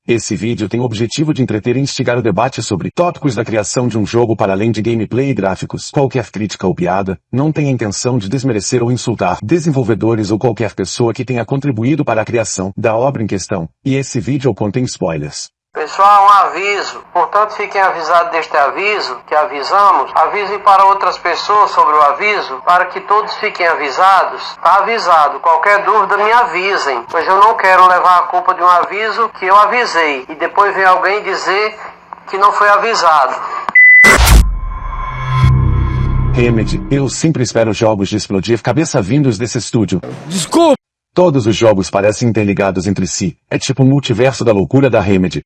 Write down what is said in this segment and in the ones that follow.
Esse vídeo tem o objetivo de entreter e instigar o debate sobre tópicos da criação de um jogo para além de gameplay e gráficos. Qualquer crítica ou piada não tem a intenção de desmerecer ou insultar desenvolvedores ou qualquer pessoa que tenha contribuído para a criação da obra em questão, e esse vídeo contém spoilers. Pessoal, um aviso, portanto fiquem avisados deste aviso que avisamos, avisem para outras pessoas sobre o aviso, para que todos fiquem avisados. Está avisado, qualquer dúvida me avisem, pois eu não quero levar a culpa de um aviso que eu avisei, e depois vem alguém dizer que não foi avisado. Remedy, eu sempre espero jogos de explodir cabeça vindos desse estúdio. Desculpa! Todos os jogos parecem interligados entre si, é tipo o multiverso da loucura da Remedy.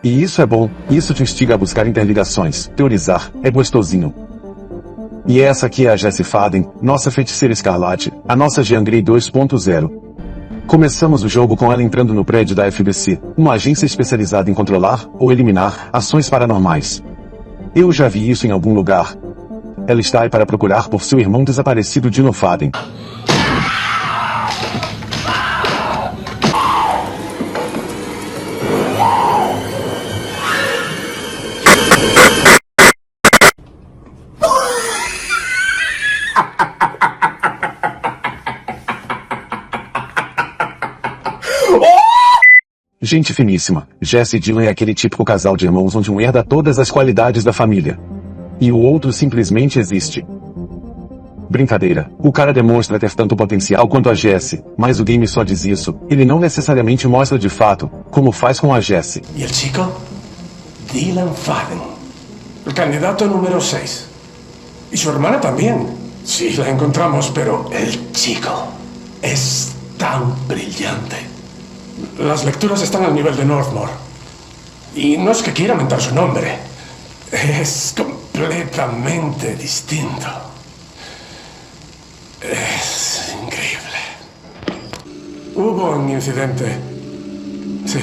E isso é bom, isso te instiga a buscar interligações, teorizar, é gostosinho. E essa aqui é a Jessie Faden, nossa feiticeira escarlate, a nossa Jean Grey 2.0. Começamos o jogo com ela entrando no prédio da FBC, uma agência especializada em controlar, ou eliminar, ações paranormais. Eu já vi isso em algum lugar. Ela está aí para procurar por seu irmão desaparecido Dylan Faden. Gente finíssima, Jesse e Dylan é aquele típico casal de irmãos onde um herda todas as qualidades da família. E o outro simplesmente existe. Brincadeira, o cara demonstra ter tanto potencial quanto a Jessie, mas o game só diz isso, ele não necessariamente mostra de fato, como faz com a Jessie. ¿Y el chico? Dylan Faden, el candidato número 6. Y su hermana también. Sí, la encontramos, pero el chico es tan brillante. Las lecturas están al nivel de Northmore. Y no es que quiera mentar su nombre. Es completamente distinto. Es increíble. Hubo un incidente. Sí.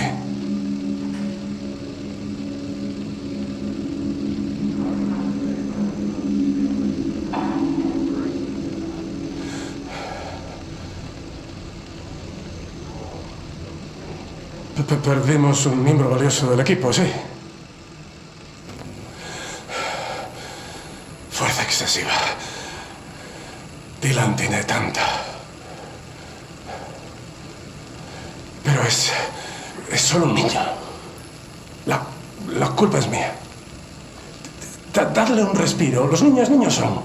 Perdimos un miembro valioso del equipo, sí. Fuerza excesiva. Dylan tiene tanta. Pero es solo un niño. La culpa es mía. Dadle un respiro. Los niños son.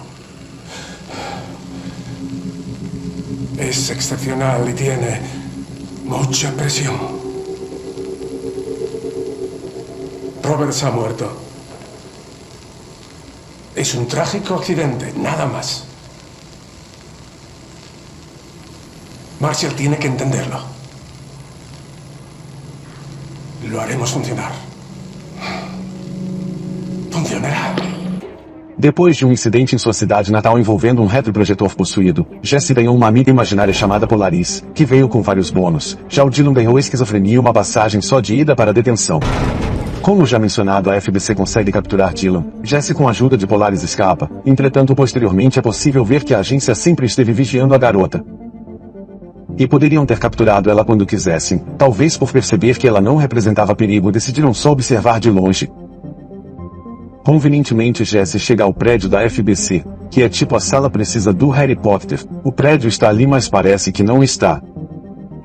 Es excepcional y tiene mucha presión. Roberts ha muerto. Es un trágico accidente, nada más. Marshall tiene que entenderlo. Lo haremos funcionar. Funcionará. Depois de um incidente em sua cidade natal envolvendo um retroprojetor possuído, Jessie ganhou uma amiga imaginária chamada Polaris, que veio com vários bônus. Já o Dylan ganhou esquizofrenia e uma passagem só de ida para a detenção. Como já mencionado, a FBC consegue capturar Dylan. Jessie com a ajuda de Polaris escapa, entretanto posteriormente é possível ver que a agência sempre esteve vigiando a garota. E poderiam ter capturado ela quando quisessem, talvez por perceber que ela não representava perigo decidiram só observar de longe. Convenientemente Jessie chega ao prédio da FBC, que é tipo a sala precisa do Harry Potter. O prédio está ali mas parece que não está.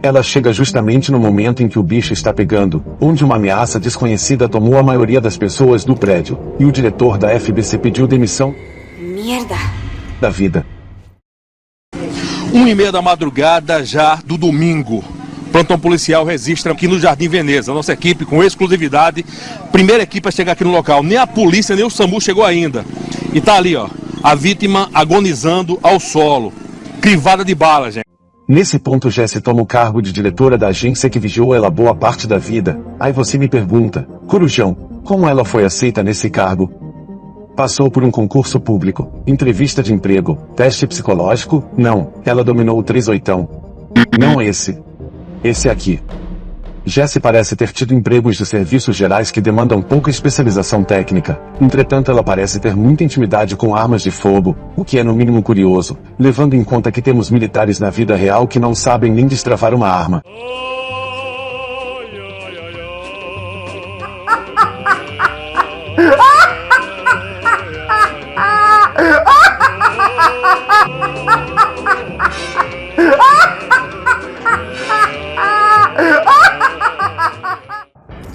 Ela chega justamente no momento em que o bicho está pegando, onde uma ameaça desconhecida tomou a maioria das pessoas do prédio, e o diretor da FBC pediu demissão da vida. 1h30 da madrugada já do domingo. Plantão policial registra aqui no Jardim Veneza. Nossa equipe com exclusividade. Primeira equipe a chegar aqui no local. Nem a polícia, nem o SAMU chegou ainda. E tá ali, ó. A vítima agonizando ao solo. Crivada de bala, gente. Nesse ponto Jessie toma o cargo de diretora da agência que vigiou ela boa parte da vida. Aí você me pergunta, Corujão, como ela foi aceita nesse cargo? Passou por um concurso público, entrevista de emprego, teste psicológico? Não, ela dominou o 38. Não esse. Esse aqui. Jessie parece ter tido empregos de serviços gerais que demandam pouca especialização técnica. Entretanto, ela parece ter muita intimidade com armas de fogo, o que é no mínimo curioso, levando em conta que temos militares na vida real que não sabem nem destravar uma arma.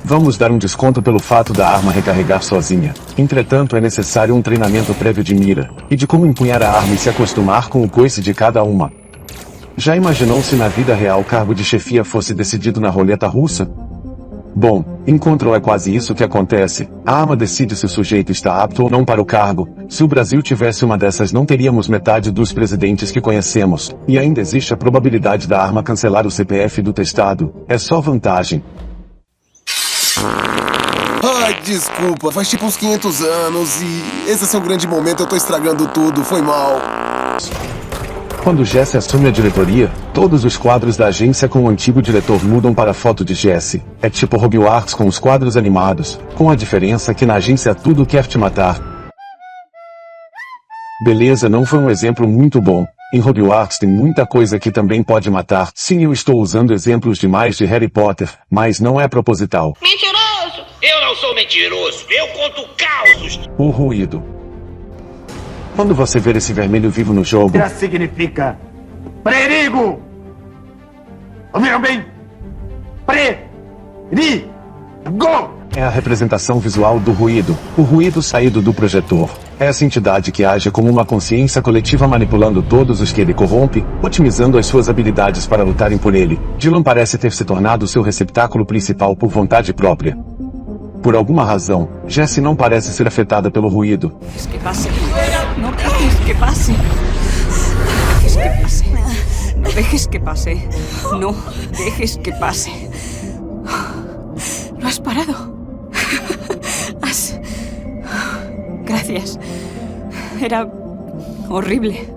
Vamos dar um desconto pelo fato da arma recarregar sozinha. Entretanto, é necessário um treinamento prévio de mira, e de como empunhar a arma e se acostumar com o coice de cada uma. Já imaginou se na vida real o cargo de chefia fosse decidido na roleta russa? Bom, em Control é quase isso que acontece. A arma decide se o sujeito está apto ou não para o cargo. Se o Brasil tivesse uma dessas, não teríamos metade dos presidentes que conhecemos. E ainda existe a probabilidade da arma cancelar o CPF do testado. É só vantagem. Ai, desculpa, faz tipo uns 500 anos e esse é seu grande momento, eu tô estragando tudo, foi mal. Quando Jesse assume a diretoria, todos os quadros da agência com o antigo diretor mudam para a foto de Jesse. É tipo Hogwarts com os quadros animados, com a diferença que na agência tudo quer te matar. Beleza, não foi um exemplo muito bom. Em Hogwarts tem muita coisa que também pode matar. Sim, eu estou usando exemplos demais de Harry Potter, mas não é proposital. Mentiroso! Eu não sou mentiroso, eu conto causos! O ruído. Quando você ver esse vermelho vivo no jogo... Isso significa perigo! Ouviram bem? Perigo! É a representação visual do ruído, o ruído saído do projetor. É essa entidade que age como uma consciência coletiva manipulando todos os que ele corrompe, otimizando as suas habilidades para lutarem por ele. Dylan parece ter se tornado seu receptáculo principal por vontade própria. Por alguma razão, Jesse não parece ser afetada pelo ruído. Que passe. No dejes que pase. No dejes que pase. No dejes que pase. Lo has parado. Gracias. Era horrible.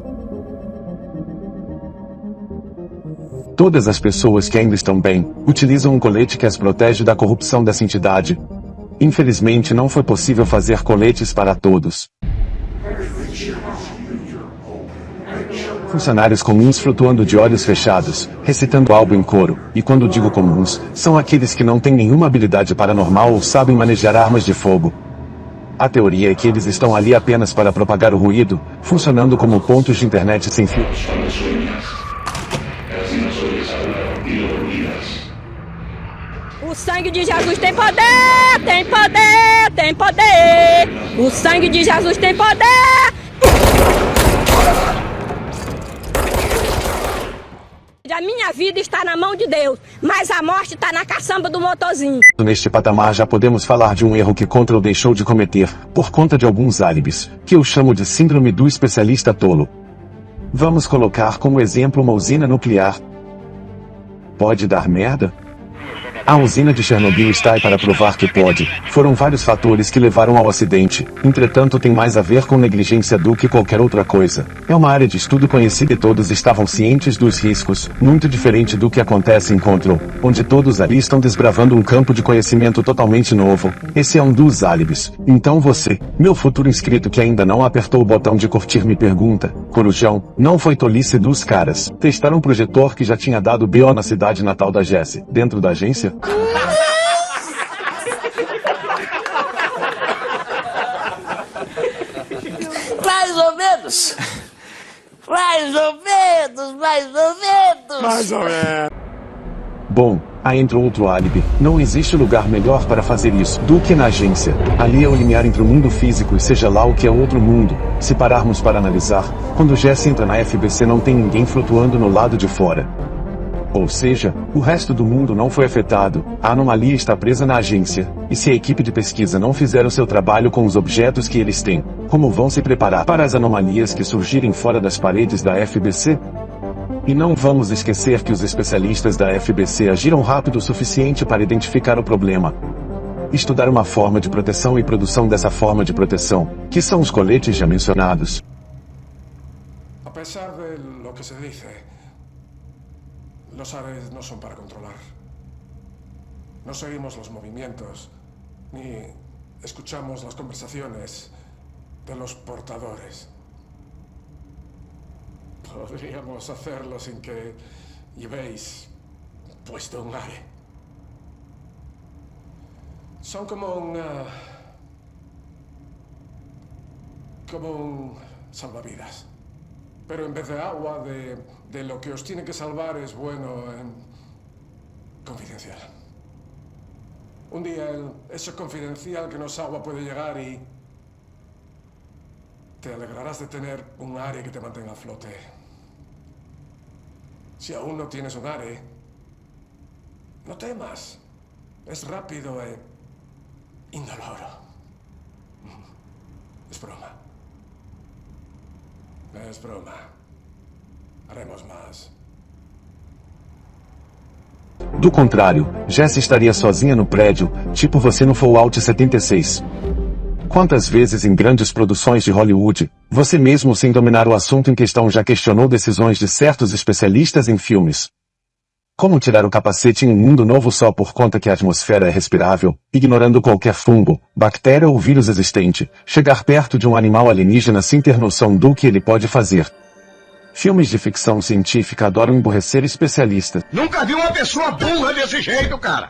Todas as pessoas que ainda estão bem, utilizam um colete que as protege da corrupção dessa entidade. Infelizmente não foi possível fazer coletes para todos. Funcionários comuns flutuando de olhos fechados, recitando algo em coro, e quando digo comuns, são aqueles que não têm nenhuma habilidade paranormal ou sabem manejar armas de fogo. A teoria é que eles estão ali apenas para propagar o ruído, funcionando como pontos de internet sem fio. O sangue de Jesus tem poder, tem poder, tem poder. O sangue de Jesus tem poder. A minha vida está na mão de Deus, mas a morte está na caçamba do motorzinho. Neste patamar já podemos falar de um erro que Control deixou de cometer, por conta de alguns álibis, que eu chamo de síndrome do especialista tolo. Vamos colocar como exemplo uma usina nuclear. Pode dar merda? A usina de Chernobyl está aí para provar que pode. Foram vários fatores que levaram ao acidente, entretanto tem mais a ver com negligência do que qualquer outra coisa. É uma área de estudo conhecida e todos estavam cientes dos riscos, muito diferente do que acontece em Control, onde todos ali estão desbravando um campo de conhecimento totalmente novo. Esse é um dos álibis. Então você, meu futuro inscrito que ainda não apertou o botão de curtir, me pergunta, Corujão, não foi tolice dos caras testar um projetor que já tinha dado BO na cidade natal da Jessie, dentro da agência? Mais ou menos! Mais ou menos, mais ou menos! Mais ou menos. Bom, aí entra outro álibi. Não existe lugar melhor para fazer isso do que na agência. Ali é o limiar entre o mundo físico e seja lá o que é outro mundo. Se pararmos para analisar, quando Jesse entra na FBC não tem ninguém flutuando no lado de fora. Ou seja, o resto do mundo não foi afetado, a anomalia está presa na agência, e se a equipe de pesquisa não fizer o seu trabalho com os objetos que eles têm, como vão se preparar para as anomalias que surgirem fora das paredes da FBC? E não vamos esquecer que os especialistas da FBC agiram rápido o suficiente para identificar o problema. Estudar uma forma de proteção e produção dessa forma de proteção, que são os coletes já mencionados. A pesar de lo que se dice, los Ares no son para controlar. No seguimos los movimientos, ni escuchamos las conversaciones de los portadores. Podríamos hacerlo sin que llevéis puesto un Are. Son como un salvavidas. Pero en vez de agua, de lo que os tiene que salvar es bueno, confidencial. Un día el hecho confidencial que no Osawa puede llegar y... te alegrarás de tener un área que te mantenga a flote. Si aún no tienes un área, no temas. Es rápido e indoloro. Es broma. Es broma. Haremos mais. Do contrário, Jesse estaria sozinha no prédio, tipo você no Fallout 76. Quantas vezes em grandes produções de Hollywood, você mesmo sem dominar o assunto em questão já questionou decisões de certos especialistas em filmes? Como tirar o capacete em um mundo novo só por conta que a atmosfera é respirável, ignorando qualquer fungo, bactéria ou vírus existente, chegar perto de um animal alienígena sem ter noção do que ele pode fazer? Filmes de ficção científica adoram emburrecer especialistas. Nunca vi uma pessoa burra desse jeito, cara!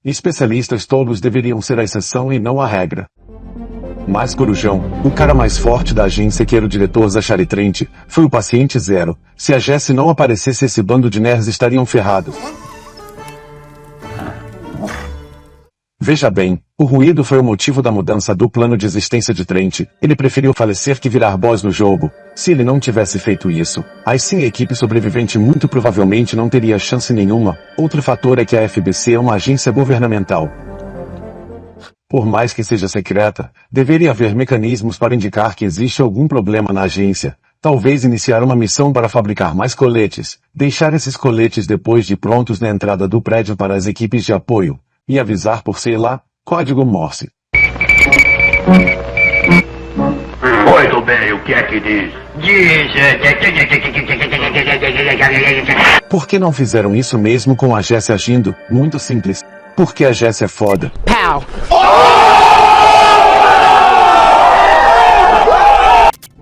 Especialistas tolos deveriam ser a exceção e não a regra. Mas Corujão, o cara mais forte da agência que era o diretor Zachary Trent, foi o paciente zero. Se a Jessie não aparecesse, esse bando de nerds estariam ferrados. Veja bem, o ruído foi o motivo da mudança do plano de existência de Trent. Ele preferiu falecer que virar boss no jogo. Se ele não tivesse feito isso, aí sim a equipe sobrevivente muito provavelmente não teria chance nenhuma. Outro fator é que a FBC é uma agência governamental. Por mais que seja secreta, deveria haver mecanismos para indicar que existe algum problema na agência. Talvez iniciar uma missão para fabricar mais coletes, deixar esses coletes depois de prontos na entrada do prédio para as equipes de apoio, e avisar por, sei lá, código Morse. Muito bem, o que é que diz? Por que não fizeram isso mesmo com a Jessie agindo? Muito simples. Porque a Jessie é foda. Pow!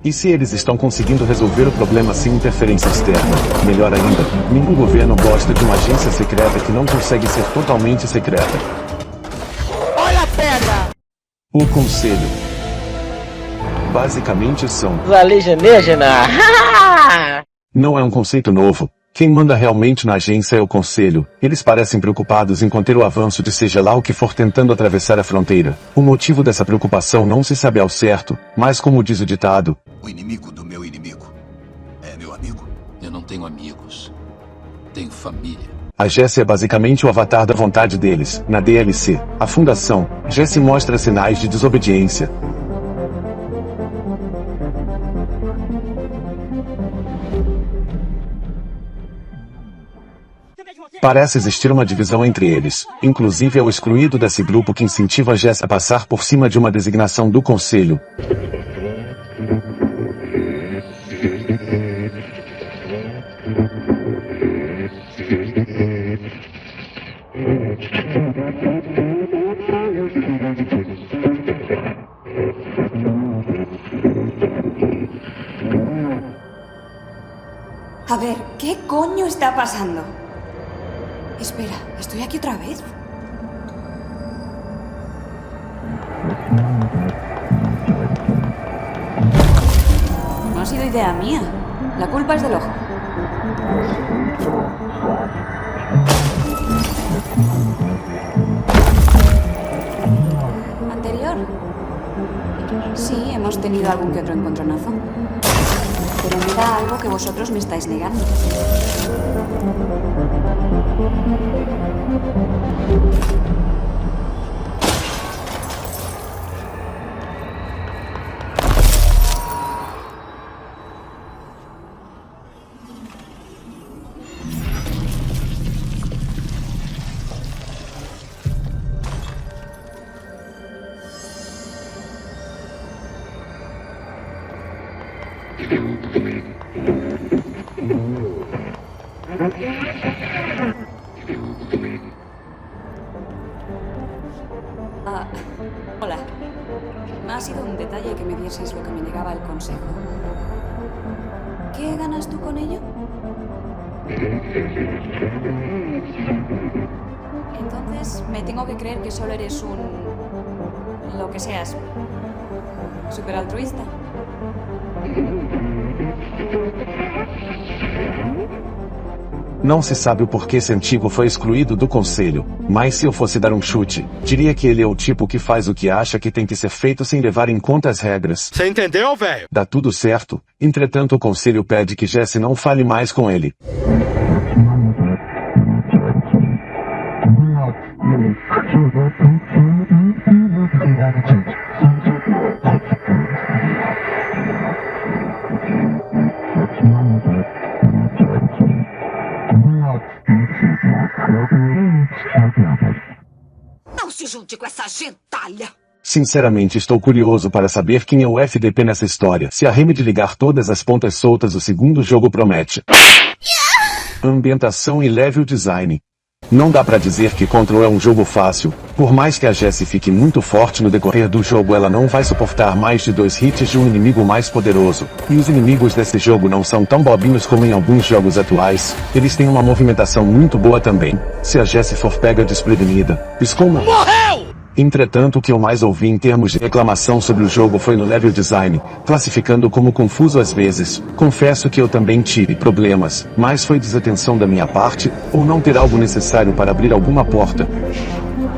E se eles estão conseguindo resolver o problema sem interferência externa? Melhor ainda, nenhum governo gosta de uma agência secreta que não consegue ser totalmente secreta. Olha a pedra! O Conselho. Basicamente são... Os alienígenas! Não é um conceito novo. Quem manda realmente na agência é o Conselho. Eles parecem preocupados em conter o avanço de seja lá o que for tentando atravessar a fronteira. O motivo dessa preocupação não se sabe ao certo, mas como diz o ditado... O inimigo do meu inimigo é meu amigo. Eu não tenho amigos. Tenho família. A Jessie é basicamente o avatar da vontade deles. Na DLC, a Fundação, Jessie mostra sinais de desobediência. Parece existir uma divisão entre eles. Inclusive é o excluído desse grupo que incentiva a Jessie a passar por cima de uma designação do Conselho. A ver, ¿qué coño está pasando? Espera, ¿estoy aquí otra vez? No ha sido idea mía. La culpa es del ojo. ¿Anterior? Sí, hemos tenido algún que otro encontronazo. Pero me da algo que vosotros me estáis negando. Hola. Ha sido un detalle que me dieseis lo que me negaba el consejo. ¿Qué ganas tú con ello? Entonces, me tengo que creer que solo eres un... lo que seas. ¿Súper altruista? Não se sabe o porquê esse antigo foi excluído do conselho, mas se eu fosse dar um chute, diria que ele é o tipo que faz o que acha que tem que ser feito sem levar em conta as regras. Você entendeu, velho? Dá tudo certo, entretanto o conselho pede que Jesse não fale mais com ele. Não se junte com essa gentalha. Sinceramente estou curioso para saber quem é o FDP nessa história. Se a Remedy ligar todas as pontas soltas, o segundo jogo promete. Ambientação e level design. Não dá pra dizer que Control é um jogo fácil. Por mais que a Jessie fique muito forte no decorrer do jogo, ela não vai suportar mais de 2 hits de um inimigo mais poderoso. E os inimigos desse jogo não são tão bobinhos como em alguns jogos atuais. Eles têm uma movimentação muito boa também. Se a Jessie for pega desprevenida, piscou uma... Morreu! Entretanto, o que eu mais ouvi em termos de reclamação sobre o jogo foi no level design, classificando como confuso às vezes. Confesso que eu também tive problemas, mas foi desatenção da minha parte, ou não ter algo necessário para abrir alguma porta.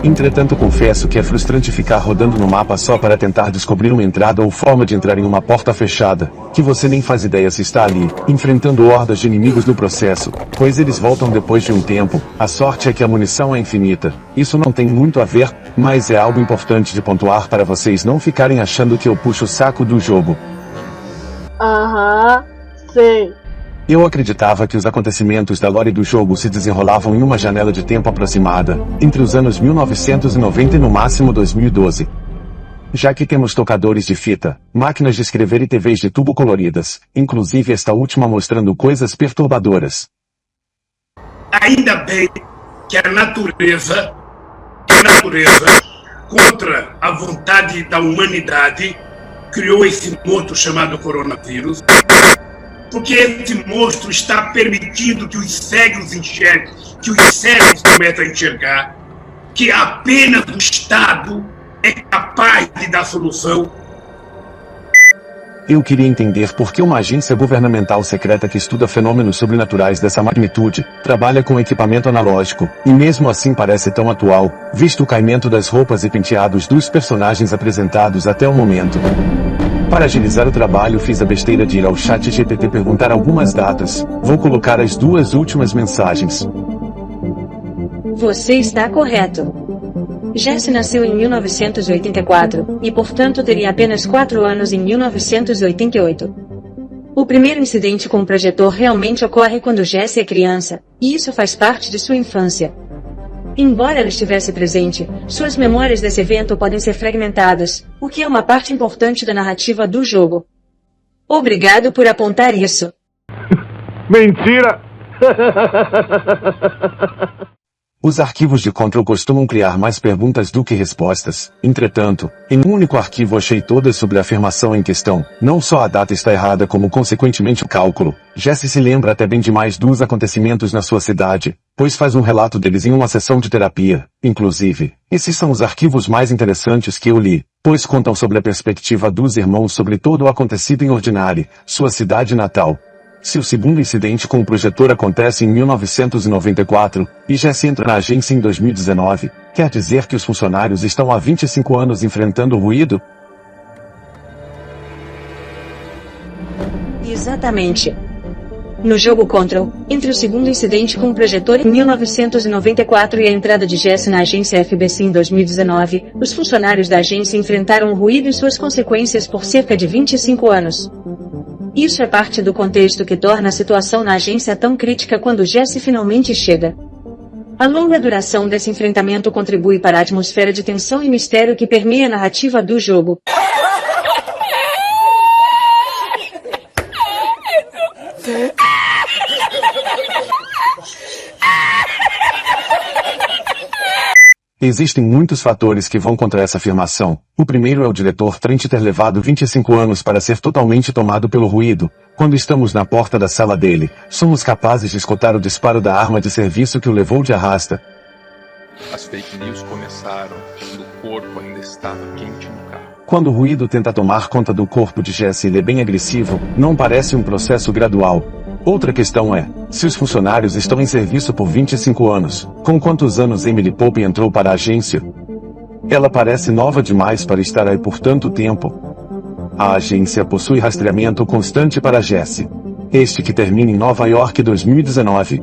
Entretanto, confesso que é frustrante ficar rodando no mapa só para tentar descobrir uma entrada ou forma de entrar em uma porta fechada, que você nem faz ideia se está ali, enfrentando hordas de inimigos no processo, pois eles voltam depois de um tempo. A sorte é que a munição é infinita. Isso não tem muito a ver, mas é algo importante de pontuar para vocês não ficarem achando que eu puxo o saco do jogo. Aham, sei. Eu acreditava que os acontecimentos da lore do jogo se desenrolavam em uma janela de tempo aproximada, entre os anos 1990 e no máximo 2012. Já que temos tocadores de fita, máquinas de escrever e TVs de tubo coloridas, inclusive esta última mostrando coisas perturbadoras. Ainda bem que a natureza, contra a vontade da humanidade, criou esse monstro chamado coronavírus, porque esse monstro está permitindo que os cegos enxerguem, que os cegos começam a enxergar, que apenas o Estado é capaz de dar solução. Eu queria entender por que uma agência governamental secreta que estuda fenômenos sobrenaturais dessa magnitude, trabalha com equipamento analógico, e mesmo assim parece tão atual, visto o caimento das roupas e penteados dos personagens apresentados até o momento. Para agilizar o trabalho, fiz a besteira de ir ao chat GPT perguntar algumas datas. Vou colocar as 2 últimas mensagens. Você está correto. Jesse nasceu em 1984, e portanto teria apenas 4 anos em 1988. O primeiro incidente com o projetor realmente ocorre quando Jesse é criança, e isso faz parte de sua infância. Embora ela estivesse presente, suas memórias desse evento podem ser fragmentadas, o que é uma parte importante da narrativa do jogo. Obrigado por apontar isso. Mentira! Os arquivos de Control costumam criar mais perguntas do que respostas. Entretanto, em um único arquivo achei todas sobre a afirmação em questão. Não só a data está errada, como consequentemente o cálculo. Jesse se lembra até bem demais dos acontecimentos na sua cidade, pois faz um relato deles em uma sessão de terapia. Inclusive, esses são os arquivos mais interessantes que eu li, pois contam sobre a perspectiva dos irmãos sobre todo o acontecido em Ordinary, sua cidade natal. Se o segundo incidente com o projetor acontece em 1994, e Jesse entra na agência em 2019, quer dizer que os funcionários estão há 25 anos enfrentando o ruído? Exatamente. No jogo Control, entre o segundo incidente com o projetor em 1994 e a entrada de Jesse na agência FBC em 2019, os funcionários da agência enfrentaram o ruído e suas consequências por cerca de 25 anos. Isso é parte do contexto que torna a situação na agência tão crítica quando Jesse finalmente chega. A longa duração desse enfrentamento contribui para a atmosfera de tensão e mistério que permeia a narrativa do jogo. Existem muitos fatores que vão contra essa afirmação. O primeiro é o diretor Trent ter levado 25 anos para ser totalmente tomado pelo ruído. Quando estamos na porta da sala dele, somos capazes de escutar o disparo da arma de serviço que o levou de arrasta. As fake news começaram quando o corpo ainda estava quente no carro. Quando o ruído tenta tomar conta do corpo de Jesse, ele é bem agressivo, não parece um processo gradual. Outra questão é, Se os funcionários estão em serviço por 25 anos, com quantos anos Emily Pope entrou para a agência? Ela parece nova demais para estar aí por tanto tempo. A agência possui rastreamento constante para Jesse. Este que termina em Nova York 2019.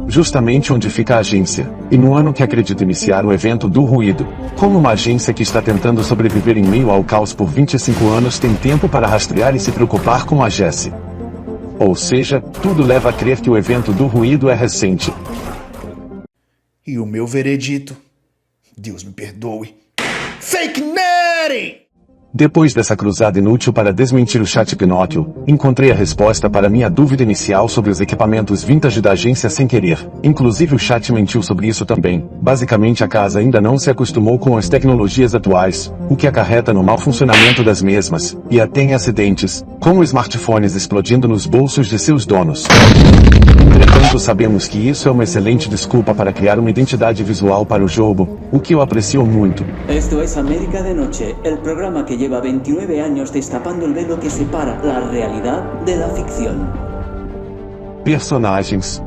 Justamente onde fica a agência, e no ano que acredita iniciar o evento do ruído. Como uma agência que está tentando sobreviver em meio ao caos por 25 anos tem tempo para rastrear e se preocupar com a Jesse. Ou seja, tudo leva a crer que o evento do ruído é recente. E o meu veredito, Deus me perdoe, Fake Nutty! Depois dessa cruzada inútil para desmentir o chat Pinóquio, encontrei a resposta para minha dúvida inicial sobre os equipamentos vintage da agência sem querer. Inclusive o chat mentiu sobre isso também. Basicamente a casa ainda não se acostumou com as tecnologias atuais, o que acarreta no mau funcionamento das mesmas, e até em acidentes, como smartphones explodindo nos bolsos de seus donos. Entretanto sabemos que isso é uma excelente desculpa para criar uma identidade visual para o jogo, o que eu aprecio muito. Esto es América de Noche, el programa que lleva 29 años destapando el velo que separa la realidad de la ficción. Personagens.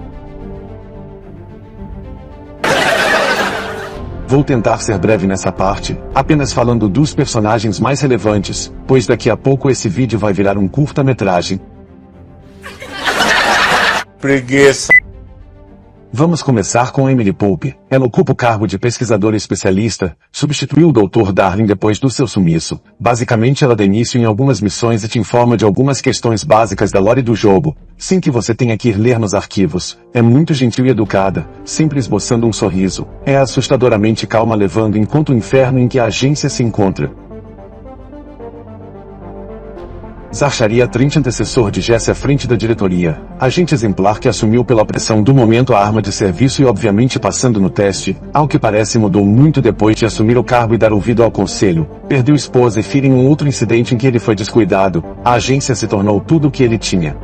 Vou tentar ser breve nessa parte, apenas falando dos personagens mais relevantes, pois daqui a pouco esse vídeo vai virar um curta-metragem. Preguiça. Vamos começar com Emily Pope. Ela ocupa o cargo de pesquisadora especialista, substituiu o Dr. Darling depois do seu sumiço. Basicamente ela dá início em algumas missões e te informa de algumas questões básicas da lore do jogo, sem que você tenha que ir ler nos arquivos. É muito gentil e educada, sempre esboçando um sorriso. É assustadoramente calma levando em conta o inferno em que a agência se encontra. Zacharia Trent, antecessor de Jesse à frente da diretoria, agente exemplar que assumiu pela pressão do momento a arma de serviço e obviamente passando no teste, ao que parece mudou muito depois de assumir o cargo e dar ouvido ao conselho, perdeu esposa e filha em um outro incidente em que ele foi descuidado, a agência se tornou tudo o que ele tinha.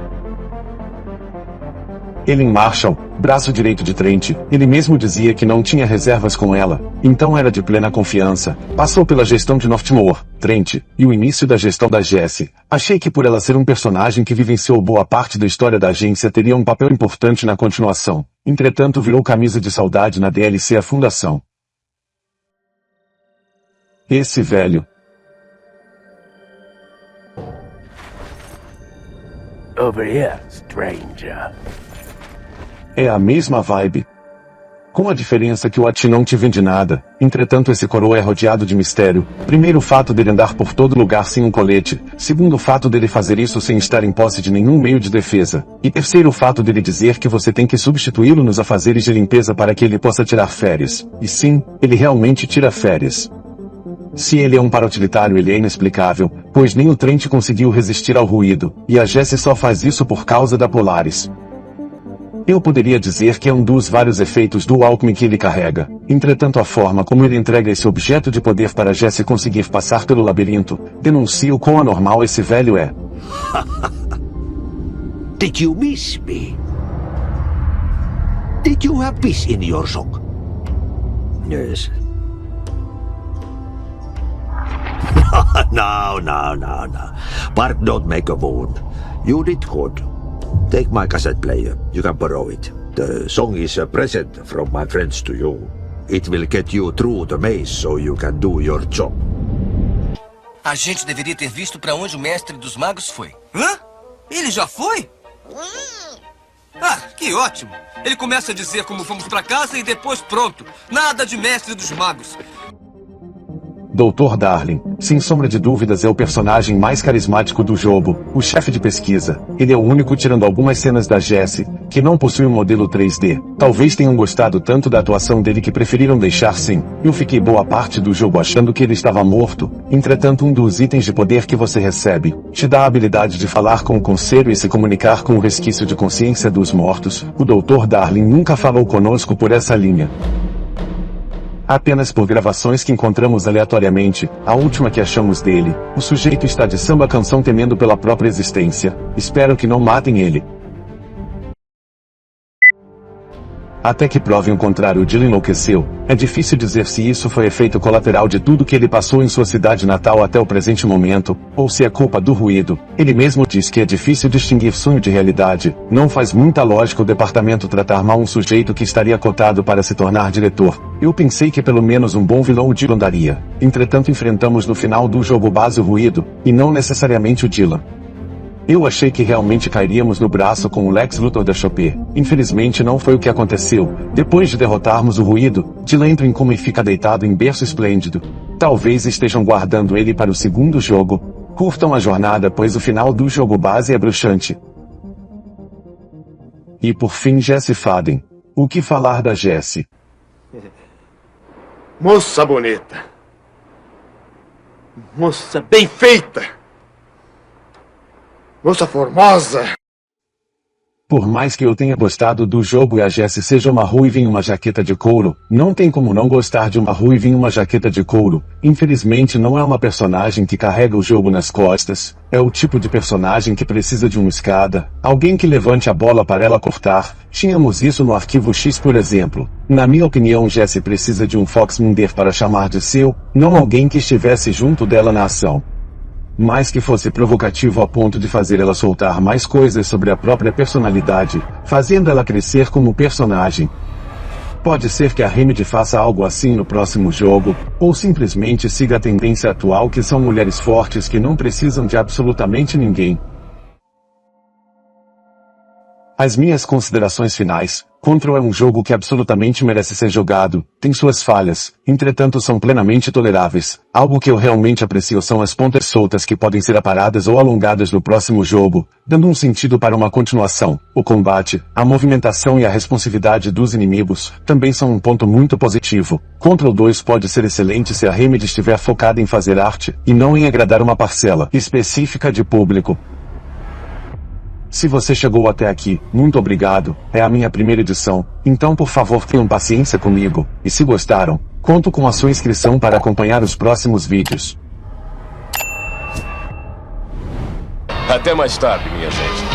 Ellen Marshall, braço direito de Trent, ele mesmo dizia que não tinha reservas com ela, então era de plena confiança. Passou pela gestão de Northmore, Trent, e o início da gestão da Jesse. Achei que por ela ser um personagem que vivenciou boa parte da história da agência teria um papel importante na continuação. Entretanto virou camisa de saudade na DLC A Fundação. Esse velho. Over here, stranger. É a mesma vibe. Com a diferença que o Ati não te vende nada, entretanto esse coroa é rodeado de mistério. Primeiro o fato dele andar por todo lugar sem um colete, segundo o fato dele fazer isso sem estar em posse de nenhum meio de defesa, e terceiro o fato dele dizer que você tem que substituí-lo nos afazeres de limpeza para que ele possa tirar férias. E sim, ele realmente tira férias. Se ele é um para-utilitário ele é inexplicável, pois nem o Trent conseguiu resistir ao ruído, e a Jesse só faz isso por causa da Polaris. Eu poderia dizer que é um dos vários efeitos do Alchemy que ele carrega. Entretanto a forma como ele entrega esse objeto de poder para Jesse conseguir passar pelo labirinto, denuncia o quão anormal esse velho é. Did you miss me? Did you have peace in your song? Yes. No. Bark don't make a wound. You did good. Take my cassette player. You can borrow it. The song is a present from my friends to you. It will get you through the maze so you can do your job. A gente deveria ter visto para onde o mestre dos magos foi. Hã? Ele já foi? Ah, que ótimo. Ele começa a dizer como fomos para casa e depois pronto. Nada de mestre dos magos. Dr. Darling, sem sombra de dúvidas é o personagem mais carismático do jogo, o chefe de pesquisa. Ele é o único tirando algumas cenas da Jesse, que não possui um modelo 3D. Talvez tenham gostado tanto da atuação dele que preferiram deixar sem. Eu fiquei boa parte do jogo achando que ele estava morto. Entretanto um dos itens de poder que você recebe, te dá a habilidade de falar com o conselho e se comunicar com o resquício de consciência dos mortos. O Dr. Darling nunca falou conosco por essa linha. Apenas por gravações que encontramos aleatoriamente, a última que achamos dele, o sujeito está de samba canção temendo pela própria existência. Espero que não matem ele. Até que provem o contrário, o Dylan enlouqueceu. É difícil dizer se isso foi efeito colateral de tudo que ele passou em sua cidade natal até o presente momento, ou se é culpa do ruído. Ele mesmo diz que é difícil distinguir sonho de realidade. Não faz muita lógica o departamento tratar mal um sujeito que estaria cotado para se tornar diretor. Eu pensei que pelo menos um bom vilão o Dylan daria. Entretanto, enfrentamos no final do jogo base o ruído, e não necessariamente o Dylan. Eu achei que realmente cairíamos no braço com o Lex Luthor da Chopper. Infelizmente não foi o que aconteceu. Depois de derrotarmos o ruído, Dylan entra em coma e fica deitado em berço esplêndido. Talvez estejam guardando ele para o segundo jogo. Curtam a jornada, pois o final do jogo base é bruxante. E por fim, Jesse Faden. O que falar da Jessie? Moça bonita. Moça bem feita. Moça formosa. Por mais que eu tenha gostado do jogo e a Jessie seja uma ruiva em uma jaqueta de couro, não tem como não gostar de uma ruiva em uma jaqueta de couro. Infelizmente não é uma personagem que carrega o jogo nas costas. É o tipo de personagem que precisa de uma escada, alguém que levante a bola para ela cortar. Tínhamos isso no Arquivo X, por exemplo. Na minha opinião, Jessie precisa de um Foxmunder para chamar de seu, não alguém que estivesse junto dela na ação. Mas que fosse provocativo a ponto de fazer ela soltar mais coisas sobre a própria personalidade, fazendo ela crescer como personagem. Pode ser que a Remedy faça algo assim no próximo jogo, ou simplesmente siga a tendência atual que são mulheres fortes que não precisam de absolutamente ninguém. As minhas considerações finais. Control é um jogo que absolutamente merece ser jogado, tem suas falhas, entretanto são plenamente toleráveis. Algo que eu realmente aprecio são as pontas soltas que podem ser aparadas ou alongadas no próximo jogo, dando um sentido para uma continuação. O combate, a movimentação e a responsividade dos inimigos também são um ponto muito positivo. Control 2 pode ser excelente se a Remedy estiver focada em fazer arte, e não em agradar uma parcela específica de público. Se você chegou até aqui, muito obrigado, é a minha primeira edição, então por favor tenham paciência comigo, e se gostaram, conto com a sua inscrição para acompanhar os próximos vídeos. Até mais tarde, minha gente.